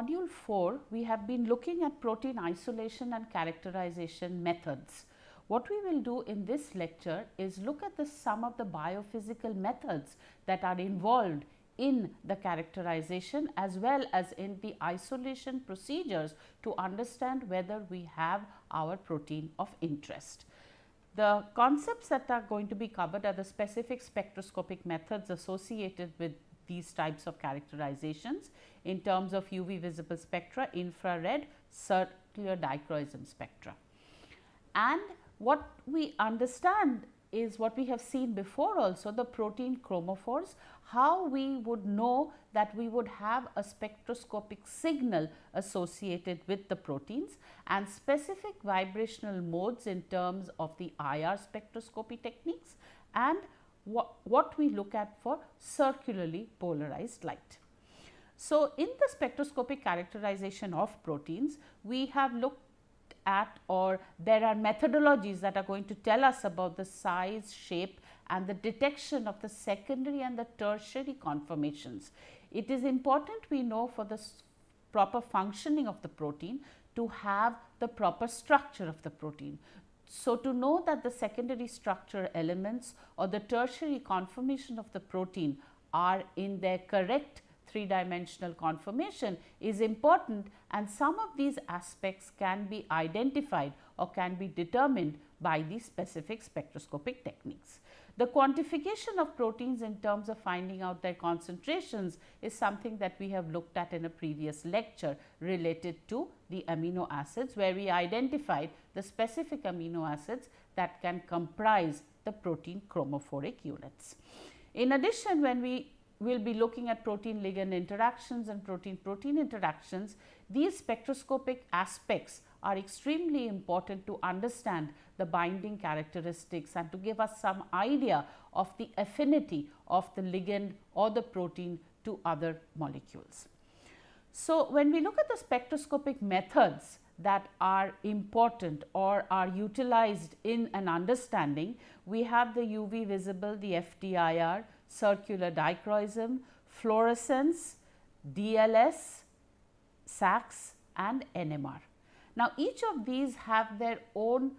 module 4, we have been looking at protein isolation and characterization methods. What we will do in this lecture is look at some of the biophysical methods that are involved in the characterization as well as in the isolation procedures to understand whether we have our protein of interest. The concepts that are going to be covered are the specific spectroscopic methods associated with these types of characterizations in terms of UV visible spectra, infrared, circular dichroism spectra. And what we understand is what we have seen before also, the protein chromophores, how we would know that we would have a spectroscopic signal associated with the proteins, and specific vibrational modes in terms of the IR spectroscopy techniques, and what we look at for circularly polarized light. So, in the spectroscopic characterization of proteins, we have looked at, or there are methodologies that are going to tell us about the size, shape and the detection of the secondary and the tertiary conformations. It is important we know for the proper functioning of the protein to have the proper structure of the protein. So, to know that the secondary structure elements or the tertiary conformation of the protein are in their correct three-dimensional conformation is important, and some of these aspects can be identified or can be determined by these specific spectroscopic techniques. The quantification of proteins in terms of finding out their concentrations is something that we have looked at in a previous lecture related to the amino acids, where we identified the specific amino acids that can comprise the protein chromophoric units. In addition, when we will be looking at protein ligand interactions and protein-protein interactions, these spectroscopic aspects are extremely important to understand the binding characteristics and to give us some idea of the affinity of the ligand or the protein to other molecules. So, when we look at the spectroscopic methods that are important or are utilized in an understanding, we have the UV visible, the FTIR, circular dichroism, fluorescence, DLS, SAX and NMR. Now, each of these have their own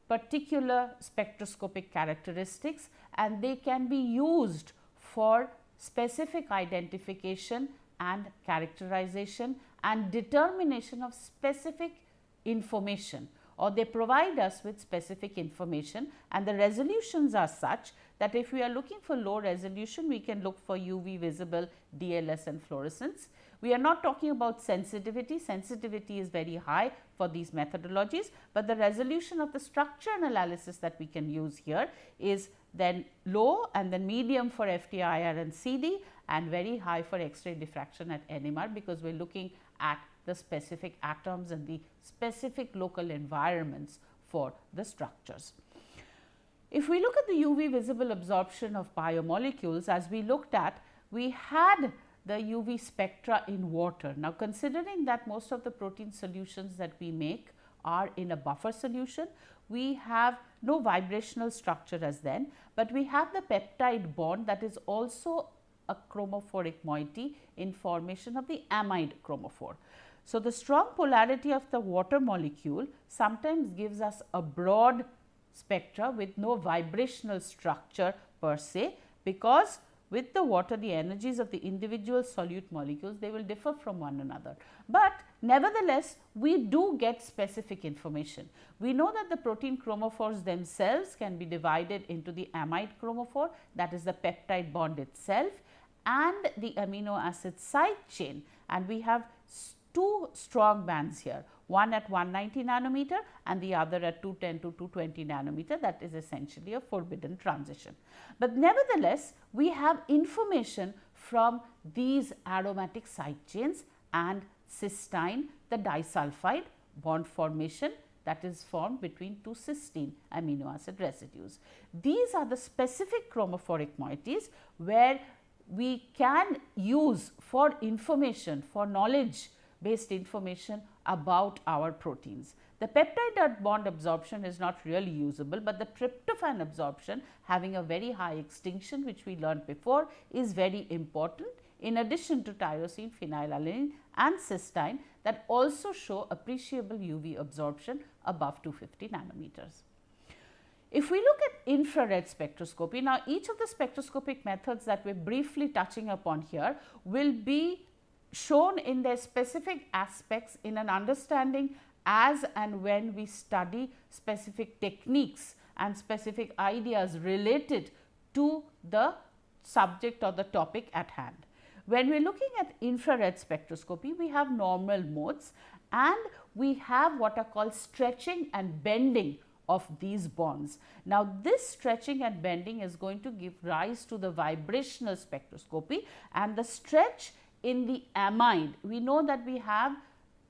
particular spectroscopic characteristics, and they can be used for specific identification and characterization and determination of specific information, or they provide us with specific information, and the resolutions are such that if we are looking for low resolution, we can look for UV visible, DLS and fluorescence. We are not talking about sensitivity. Sensitivity is very high for these methodologies, but the resolution of the structure analysis that we can use here is then low and then medium for FTIR and CD and very high for X-ray diffraction at NMR, because we are looking at the specific atoms and the specific local environments for the structures. If we look at the UV visible absorption of biomolecules, as we looked at, we had the UV spectra in water. Now, considering that most of the protein solutions that we make are in a buffer solution, we have no vibrational structure as then, but we have the peptide bond that is also a chromophoric moiety in formation of the amide chromophore. So, the strong polarity of the water molecule sometimes gives us a broad spectra with no vibrational structure per se, because with the water the energies of the individual solute molecules, they will differ from one another. But nevertheless, we do get specific information. We know that the protein chromophores themselves can be divided into the amide chromophore, that is the peptide bond itself, and the amino acid side chain, and we have two strong bands here, one at 190 nanometer and the other at 210 to 220 nanometer. That is essentially a forbidden transition. But nevertheless, we have information from these aromatic side chains and cysteine, the disulfide bond formation that is formed between two cysteine amino acid residues. These are the specific chromophoric moieties where we can use for information, for knowledge based information about our proteins. The peptide bond absorption is not really usable, but the tryptophan absorption, having a very high extinction, which we learned before, is very important, in addition to tyrosine, phenylalanine and cysteine that also show appreciable UV absorption above 250 nanometers. If we look at infrared spectroscopy, now each of the spectroscopic methods that we are briefly touching upon here will be shown in their specific aspects in an understanding as and when we study specific techniques and specific ideas related to the subject or the topic at hand. When we are looking at infrared spectroscopy, we have normal modes and we have what are called stretching and bending of these bonds. Now, this stretching and bending is going to give rise to the vibrational spectroscopy, and the stretch in the amide, we know that we have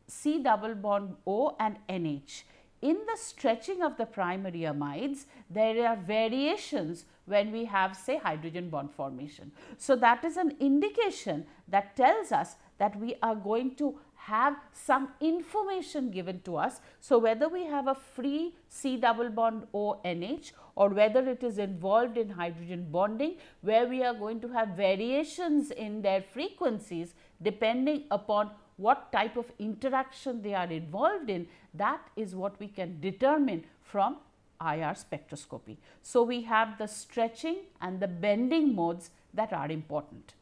C double bond O and NH. In the stretching of the primary amides, there are variations when we have, say, hydrogen bond formation. So, that is an indication that tells us that we are going to have some information given to us. So, whether we have a free C double bond O NH or whether it is involved in hydrogen bonding, where we are going to have variations in their frequencies depending upon what type of interaction they are involved in, that is what we can determine from IR spectroscopy. So, we have the stretching and the bending modes that are important.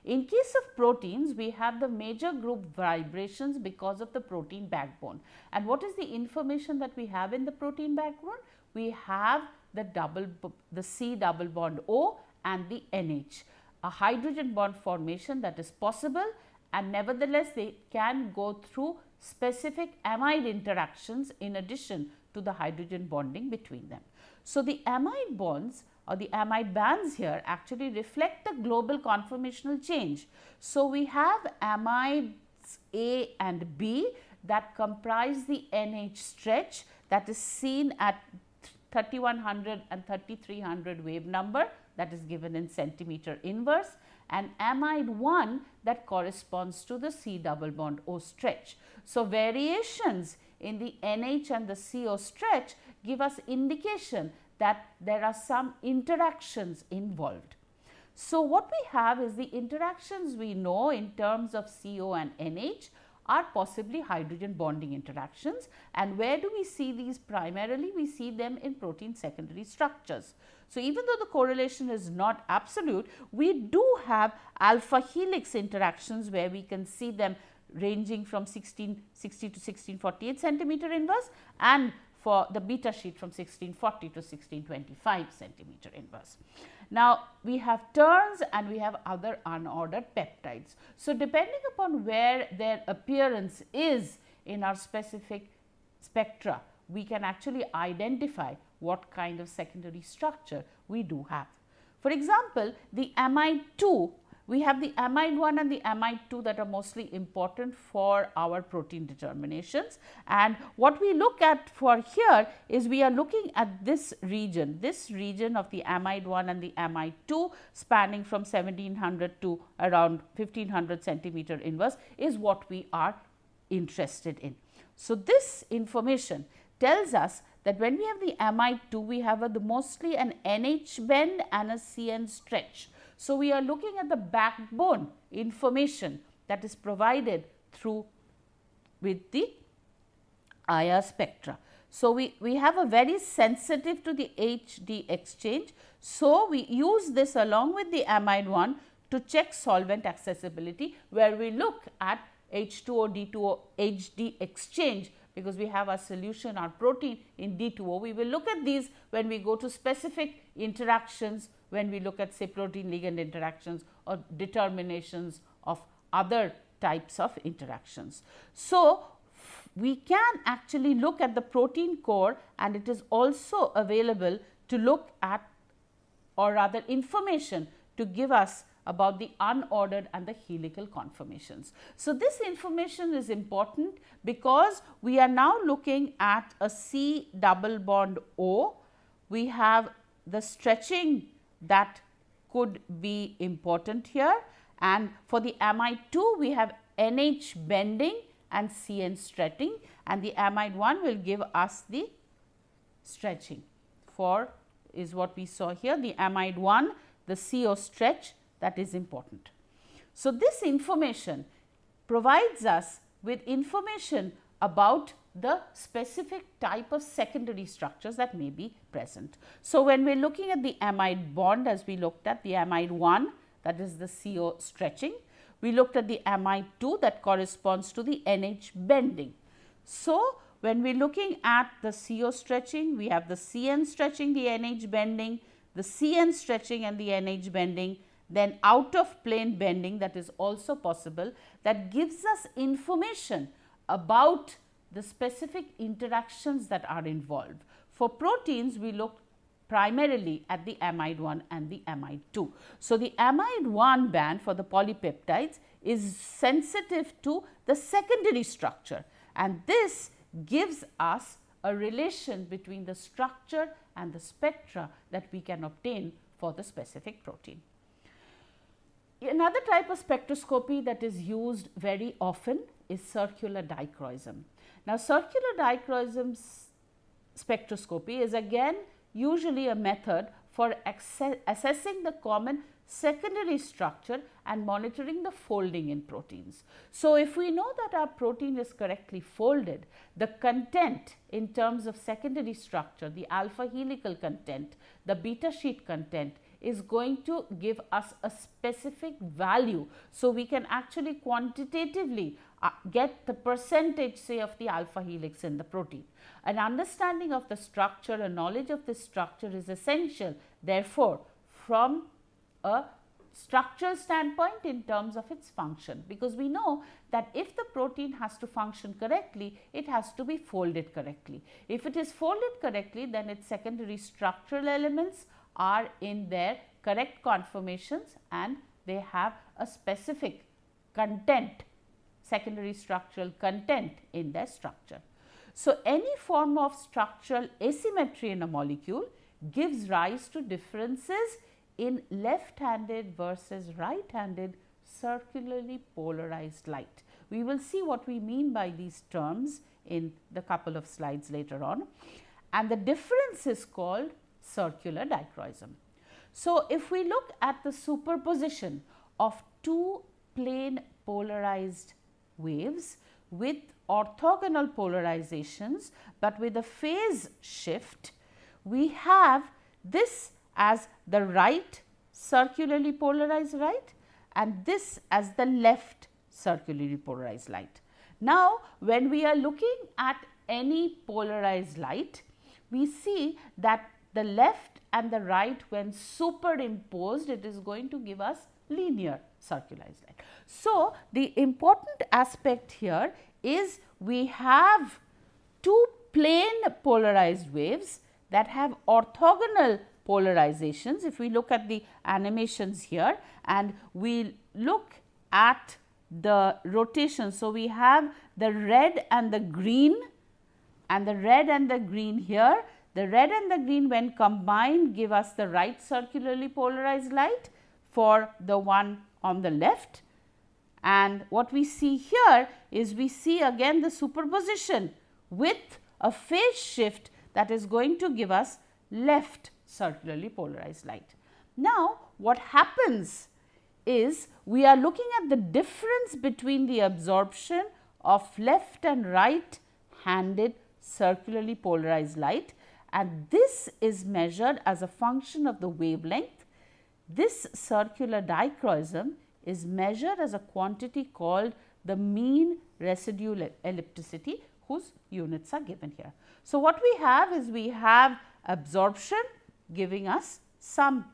In case of proteins, we have the major group vibrations because of the protein backbone. And what is the information that we have in the protein backbone? We have the C double bond O and the NH, a hydrogen bond formation that is possible, and nevertheless they can go through specific amide interactions in addition to the hydrogen bonding between them. So, the amide bonds or the amide bands here actually reflect the global conformational change. So, we have amides A and B that comprise the NH stretch that is seen at 3100 and 3300 wave number, that is given in centimeter inverse, and amide 1 that corresponds to the C double bond O stretch. So, variations in the NH and the CO stretch give us indication that there are some interactions involved. So, what we have is the interactions we know in terms of CO and NH are possibly hydrogen bonding interactions, and where do we see these primarily? We see them in protein secondary structures. So, even though the correlation is not absolute, we do have alpha helix interactions where we can see them ranging from 1660 to 1648 centimeter inverse, and for the beta sheet from 1640 to 1625 centimeter inverse. Now, we have turns and we have other unordered peptides. So, depending upon where their appearance is in our specific spectra, we can actually identify what kind of secondary structure we do have. For example, the amide 2, we have the amide 1 and the amide 2 that are mostly important for our protein determinations, and what we look at for here is we are looking at this region of the amide 1 and the amide 2 spanning from 1700 to around 1500 centimeter inverse is what we are interested in. So, this information tells us that when we have the amide 2, we have mostly an NH bend and a CN stretch. So, we are looking at the backbone information that is provided through with the IR spectra. So, we have a very sensitive to the HD exchange. So, we use this along with the amide 1 to check solvent accessibility, where we look at H2O D2O HD exchange, because we have our solution, our protein in D2O. We will look at these when we go to specific interactions, when we look at, say, protein ligand interactions or determinations of other types of interactions. So, we can actually look at the protein core, and it is also available to look at, or rather information to give us about the unordered and the helical conformations. So, this information is important because we are now looking at a C double bond O. We have the stretching that could be important here, and for the amide 2 we have NH bending and CN stretching, and the amide 1 will give us the stretching for is what we saw here, the amide 1, the CO stretch, that is important. So, this information provides us with information about the specific type of secondary structures that may be present. So, when we are looking at the amide bond, as we looked at the amide 1, that is the CO stretching, we looked at the amide 2 that corresponds to the NH bending. So, when we are looking at the CO stretching, we have the CN stretching, the NH bending, the CN stretching and the NH bending, then out of plane bending that is also possible, that gives us information about the specific interactions that are involved. For proteins, we look primarily at the amide 1 and the amide 2. So, the amide 1 band for the polypeptides is sensitive to the secondary structure, and this gives us a relation between the structure and the spectra that we can obtain for the specific protein. Another type of spectroscopy that is used very often is circular dichroism. Now, circular dichroism spectroscopy is again usually a method for assessing the common secondary structure and monitoring the folding in proteins. So, if we know that our protein is correctly folded, the content in terms of secondary structure, the alpha helical content, the beta sheet content is going to give us a specific value. So, we can actually quantitatively get the percentage, say, of the alpha helix in the protein. An understanding of the structure, a knowledge of this structure is essential, therefore, from a structural standpoint in terms of its function, because we know that if the protein has to function correctly, it has to be folded correctly. If it is folded correctly, then its secondary structural elements are in their correct conformations and they have a specific content, secondary structural content in their structure. So, any form of structural asymmetry in a molecule gives rise to differences in left-handed versus right-handed circularly polarized light. We will see what we mean by these terms in the couple of slides later on, and the difference is called circular dichroism. So, if we look at the superposition of two plane polarized waves with orthogonal polarizations, but with a phase shift, we have this as the right circularly polarized light and this as the left circularly polarized light. Now, when we are looking at any polarized light, we see that the left and the right, when superimposed, it is going to give us linear circularized light. So, the important aspect here is we have two plane polarized waves that have orthogonal polarizations. If we look at the animations here and we look at the rotation. So, we have the red and the green and the red and the green here. The red and the green when combined give us the right circularly polarized light for the one on the left, and what we see here is we see again the superposition with a phase shift that is going to give us left circularly polarized light. Now, what happens is we are looking at the difference between the absorption of left and right handed circularly polarized light, and this is measured as a function of the wavelength. This circular dichroism is measured as a quantity called the mean residual ellipticity, whose units are given here. So, what we have is we have absorption giving us some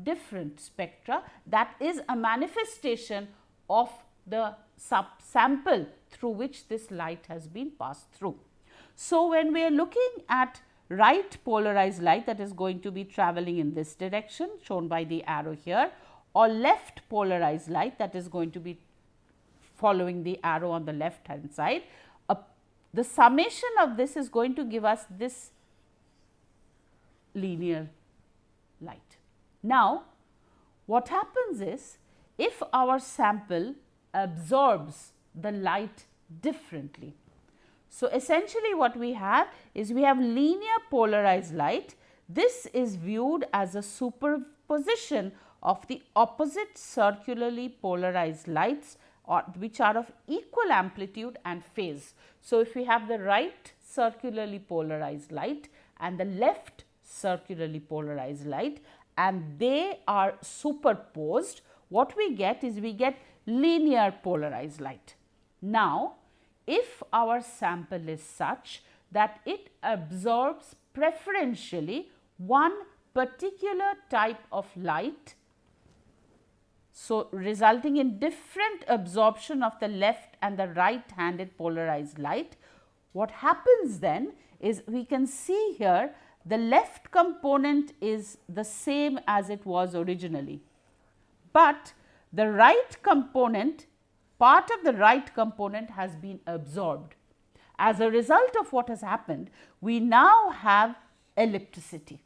different spectra, that is a manifestation of the subsample through which this light has been passed through. So, when we are looking at right polarized light, that is going to be travelling in this direction shown by the arrow here, or left polarized light that is going to be following the arrow on the left hand side, the summation of this is going to give us this linear light. Now, what happens is if our sample absorbs the light differently. So, essentially what we have is we have linear polarized light. This is viewed as a superposition of the opposite circularly polarized lights or which are of equal amplitude and phase. So, if we have the right circularly polarized light and the left circularly polarized light and they are superposed, what we get is we get linear polarized light. Now, if our sample is such that it absorbs preferentially one particular type of light, so resulting in different absorption of the left and the right handed polarized light, what happens then is we can see here the left component is the same as it was originally, but the right component, part of the right component has been absorbed. As a result of what has happened, we now have ellipticity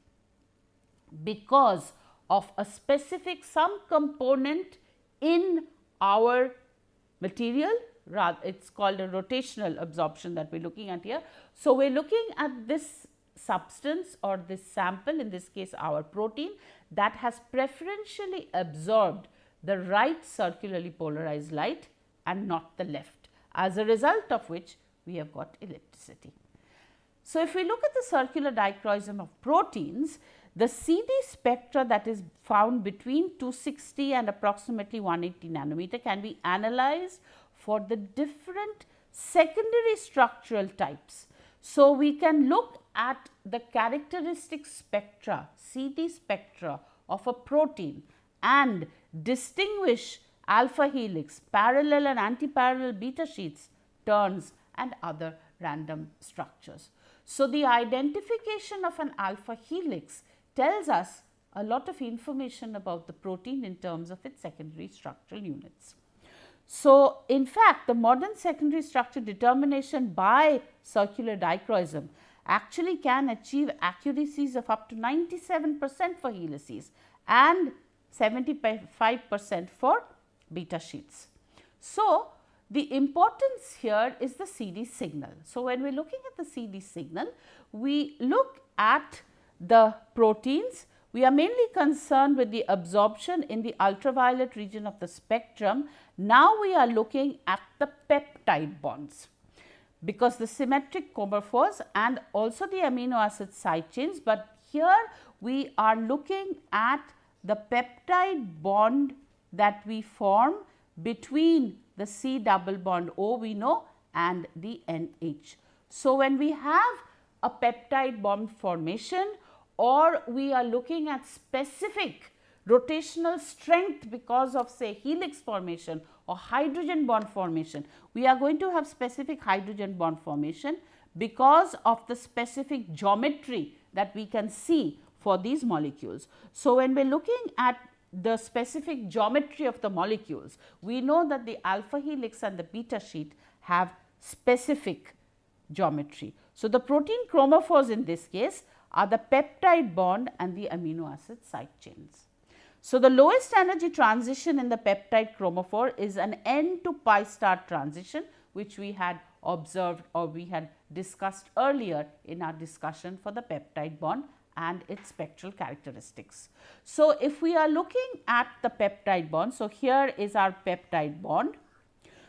because of a specific some component in our material. It is called a rotational absorption that we are looking at here. So, we are looking at this substance or this sample, in this case our protein, that has preferentially absorbed the right circularly polarized light and not the left, as a result of which we have got ellipticity. So, if we look at the circular dichroism of proteins, the CD spectra that is found between 260 and approximately 180 nanometer can be analyzed for the different secondary structural types. So, we can look at the characteristic spectra, CD spectra of a protein and distinguish alpha helix, parallel and anti-parallel beta sheets, turns and other random structures. So, the identification of an alpha helix tells us a lot of information about the protein in terms of its secondary structural units. So, in fact, the modern secondary structure determination by circular dichroism actually can achieve accuracies of up to 97% for helices and 75% for beta sheets. So, the importance here is the CD signal. So, when we are looking at the CD signal, we look at the proteins. We are mainly concerned with the absorption in the ultraviolet region of the spectrum. Now, we are looking at the peptide bonds, because the symmetric chromophores and also the amino acid side chains, but here we are looking at the peptide bond that we form between the C double bond O we know and the NH. So, when we have a peptide bond formation or we are looking at specific rotational strength because of say helix formation or hydrogen bond formation, we are going to have specific hydrogen bond formation because of the specific geometry that we can see for these molecules. So, when we are looking at the specific geometry of the molecules, we know that the alpha helix and the beta sheet have specific geometry. So, the protein chromophores in this case are the peptide bond and the amino acid side chains. So, the lowest energy transition in the peptide chromophore is an N to pi star transition, which we had observed or we had discussed earlier in our discussion for the peptide bond and its spectral characteristics. So, if we are looking at the peptide bond, so here is our peptide bond.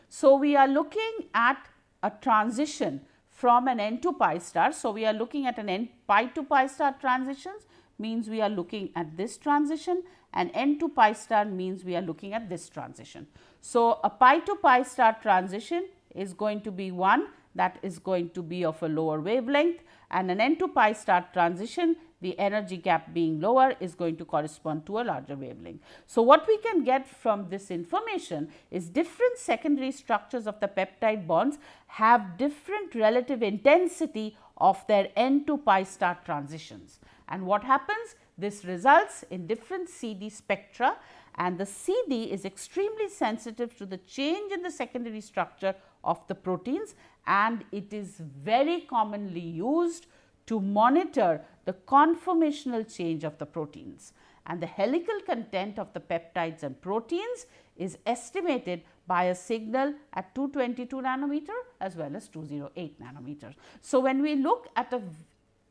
So, we are looking at a transition from an N to pi star. So, we are looking at an N pi to pi star transitions, means we are looking at this transition, and N to pi star means we are looking at this transition. So, a pi to pi star transition is going to be one that is going to be of a lower wavelength, and an N to pi star transition, the energy gap being lower, is going to correspond to a larger wavelength. So, what we can get from this information is different secondary structures of the peptide bonds have different relative intensity of their N to pi star transitions. And what happens? This results in different CD spectra, and the CD is extremely sensitive to the change in the secondary structure of the proteins, and it is very commonly used to monitor the conformational change of the proteins. And the helical content of the peptides and proteins is estimated by a signal at 222 nanometer as well as 208 nanometers. So, when we look at a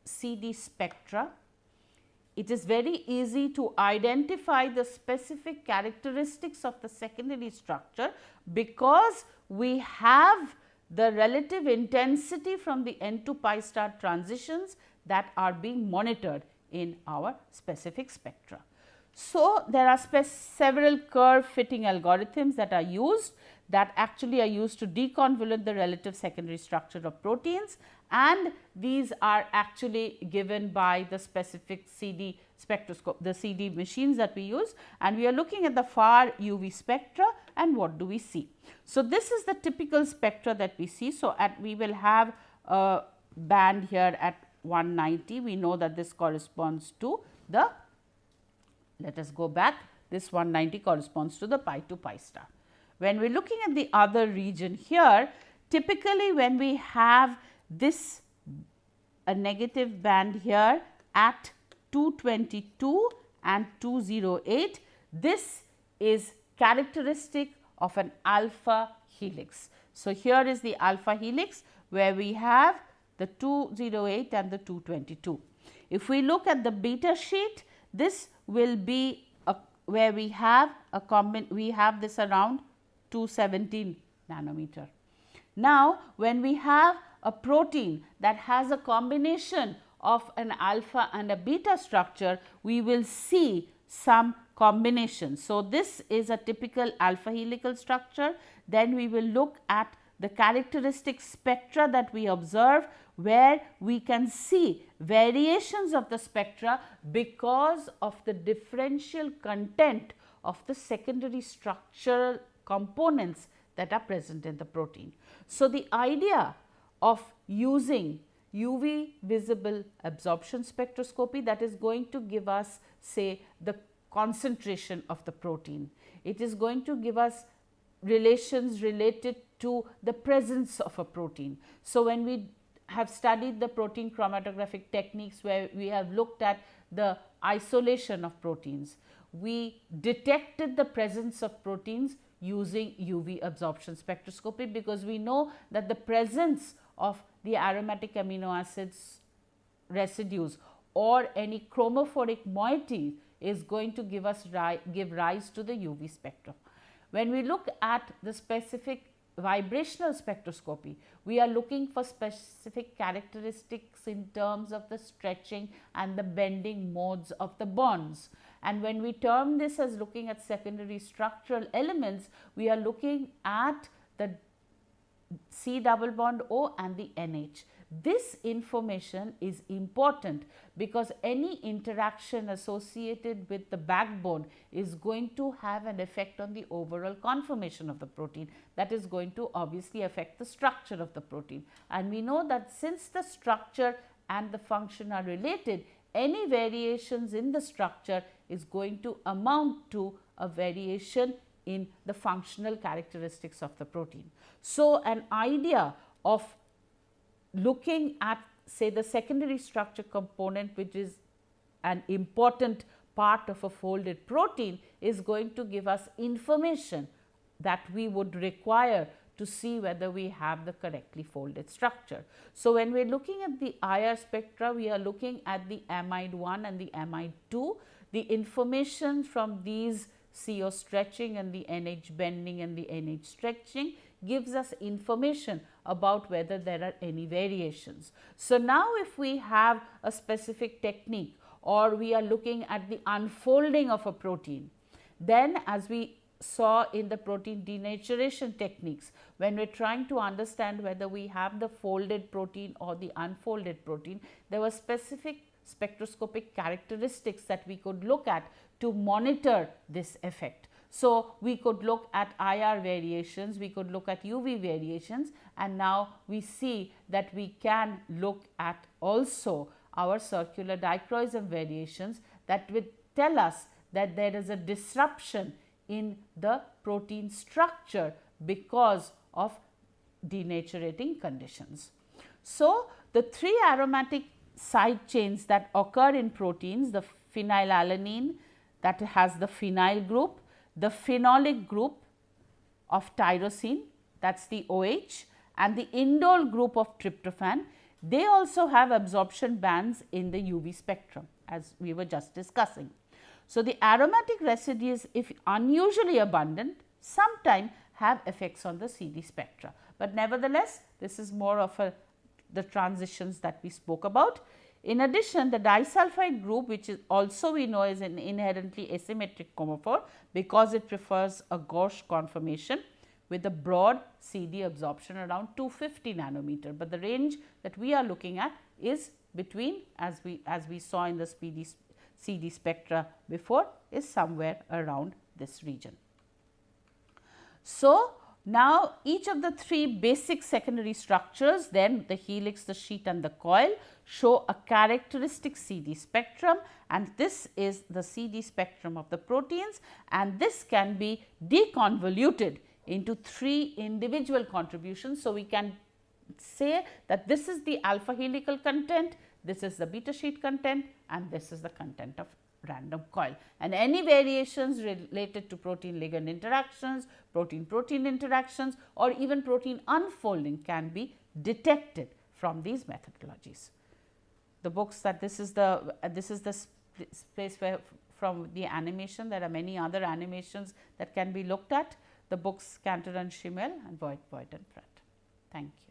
CD spectra, it is very easy to identify the specific characteristics of the secondary structure because we have the relative intensity from the N to pi star transitions that are being monitored in our specific spectra. So, there are several curve fitting algorithms that are used, that actually are used to deconvolute the relative secondary structure of proteins, and these are actually given by the specific CD spectroscope, the CD machines that we use, and we are looking at the far UV spectra, and what do we see. So, this is the typical spectra that we see. So, we will have a band here at 190, we know that this corresponds to the, let us go back, this 190 corresponds to the pi to pi star. When we are looking at the other region here, typically when we have this a negative band here at 222 and 208, this is characteristic of an alpha helix. So, here is the alpha helix where we have the 208 and the 222. If we look at the beta sheet, this will be where we have we have this around 217 nanometer. Now, when we have a protein that has a combination of an alpha and a beta structure, we will see some combinations. So, this is a typical alpha helical structure. Then we will look at the characteristic spectra that we observe, where we can see variations of the spectra because of the differential content of the secondary structural components that are present in the protein. So, the idea of using UV visible absorption spectroscopy, that is going to give us, say, the concentration of the protein. It is going to give us relations related to the presence of a protein. So, when we have studied the protein chromatographic techniques where we have looked at the isolation of proteins, we detected the presence of proteins using UV absorption spectroscopy, because we know that the presence of the aromatic amino acids residues or any chromophoric moiety is going to give rise to the UV spectrum. When we look at the specific vibrational spectroscopy, we are looking for specific characteristics in terms of the stretching and the bending modes of the bonds. And when we term this as looking at secondary structural elements, we are looking at the C double bond O and the NH. This information is important because any interaction associated with the backbone is going to have an effect on the overall conformation of the protein. That is going to obviously affect the structure of the protein. And we know that since the structure and the function are related, any variations in the structure is going to amount to a variation in the functional characteristics of the protein. So, an idea of looking at, say, the secondary structure component, which is an important part of a folded protein, is going to give us information that we would require to see whether we have the correctly folded structure. So, when we are looking at the IR spectra, we are looking at the amide 1 and the amide 2. The information from these CO stretching and the NH bending and the NH stretching gives us information about whether there are any variations. So, now if we have a specific technique or we are looking at the unfolding of a protein, then as we saw in the protein denaturation techniques, when we are trying to understand whether we have the folded protein or the unfolded protein, there were specific spectroscopic characteristics that we could look at to monitor this effect. So, we could look at IR variations, we could look at UV variations, and now we see that we can look at also our circular dichroism variations that will tell us that there is a disruption in the protein structure because of denaturating conditions. So, the three aromatic side chains that occur in proteins, the phenylalanine that has the phenyl group, the phenolic group of tyrosine, that is the OH, and the indole group of tryptophan, they also have absorption bands in the UV spectrum. as we were just discussing. So, the aromatic residues, if unusually abundant, sometimes have effects on the CD spectra, but nevertheless this is more of the transitions that we spoke about. In addition, the disulfide group, which is also we know is an inherently asymmetric chromophore because it prefers a gauche conformation with a broad CD absorption around 250 nanometer, but the range that we are looking at is between, as we saw in the CD spectra before, is somewhere around this region. So, now each of the three basic secondary structures, then the helix, the sheet and the coil, show a characteristic CD spectrum, and this is the CD spectrum of the proteins, and this can be deconvoluted into three individual contributions. So, we can say that this is the alpha helical content, this is the beta sheet content, and this is the content of random coil, and any variations related to protein ligand interactions, protein protein interactions, or even protein unfolding can be detected from these methodologies. The books that this is the space where from the animation, there are many other animations that can be looked at. The books Cantor and Schimmel and Voigt and Pratt. Thank you.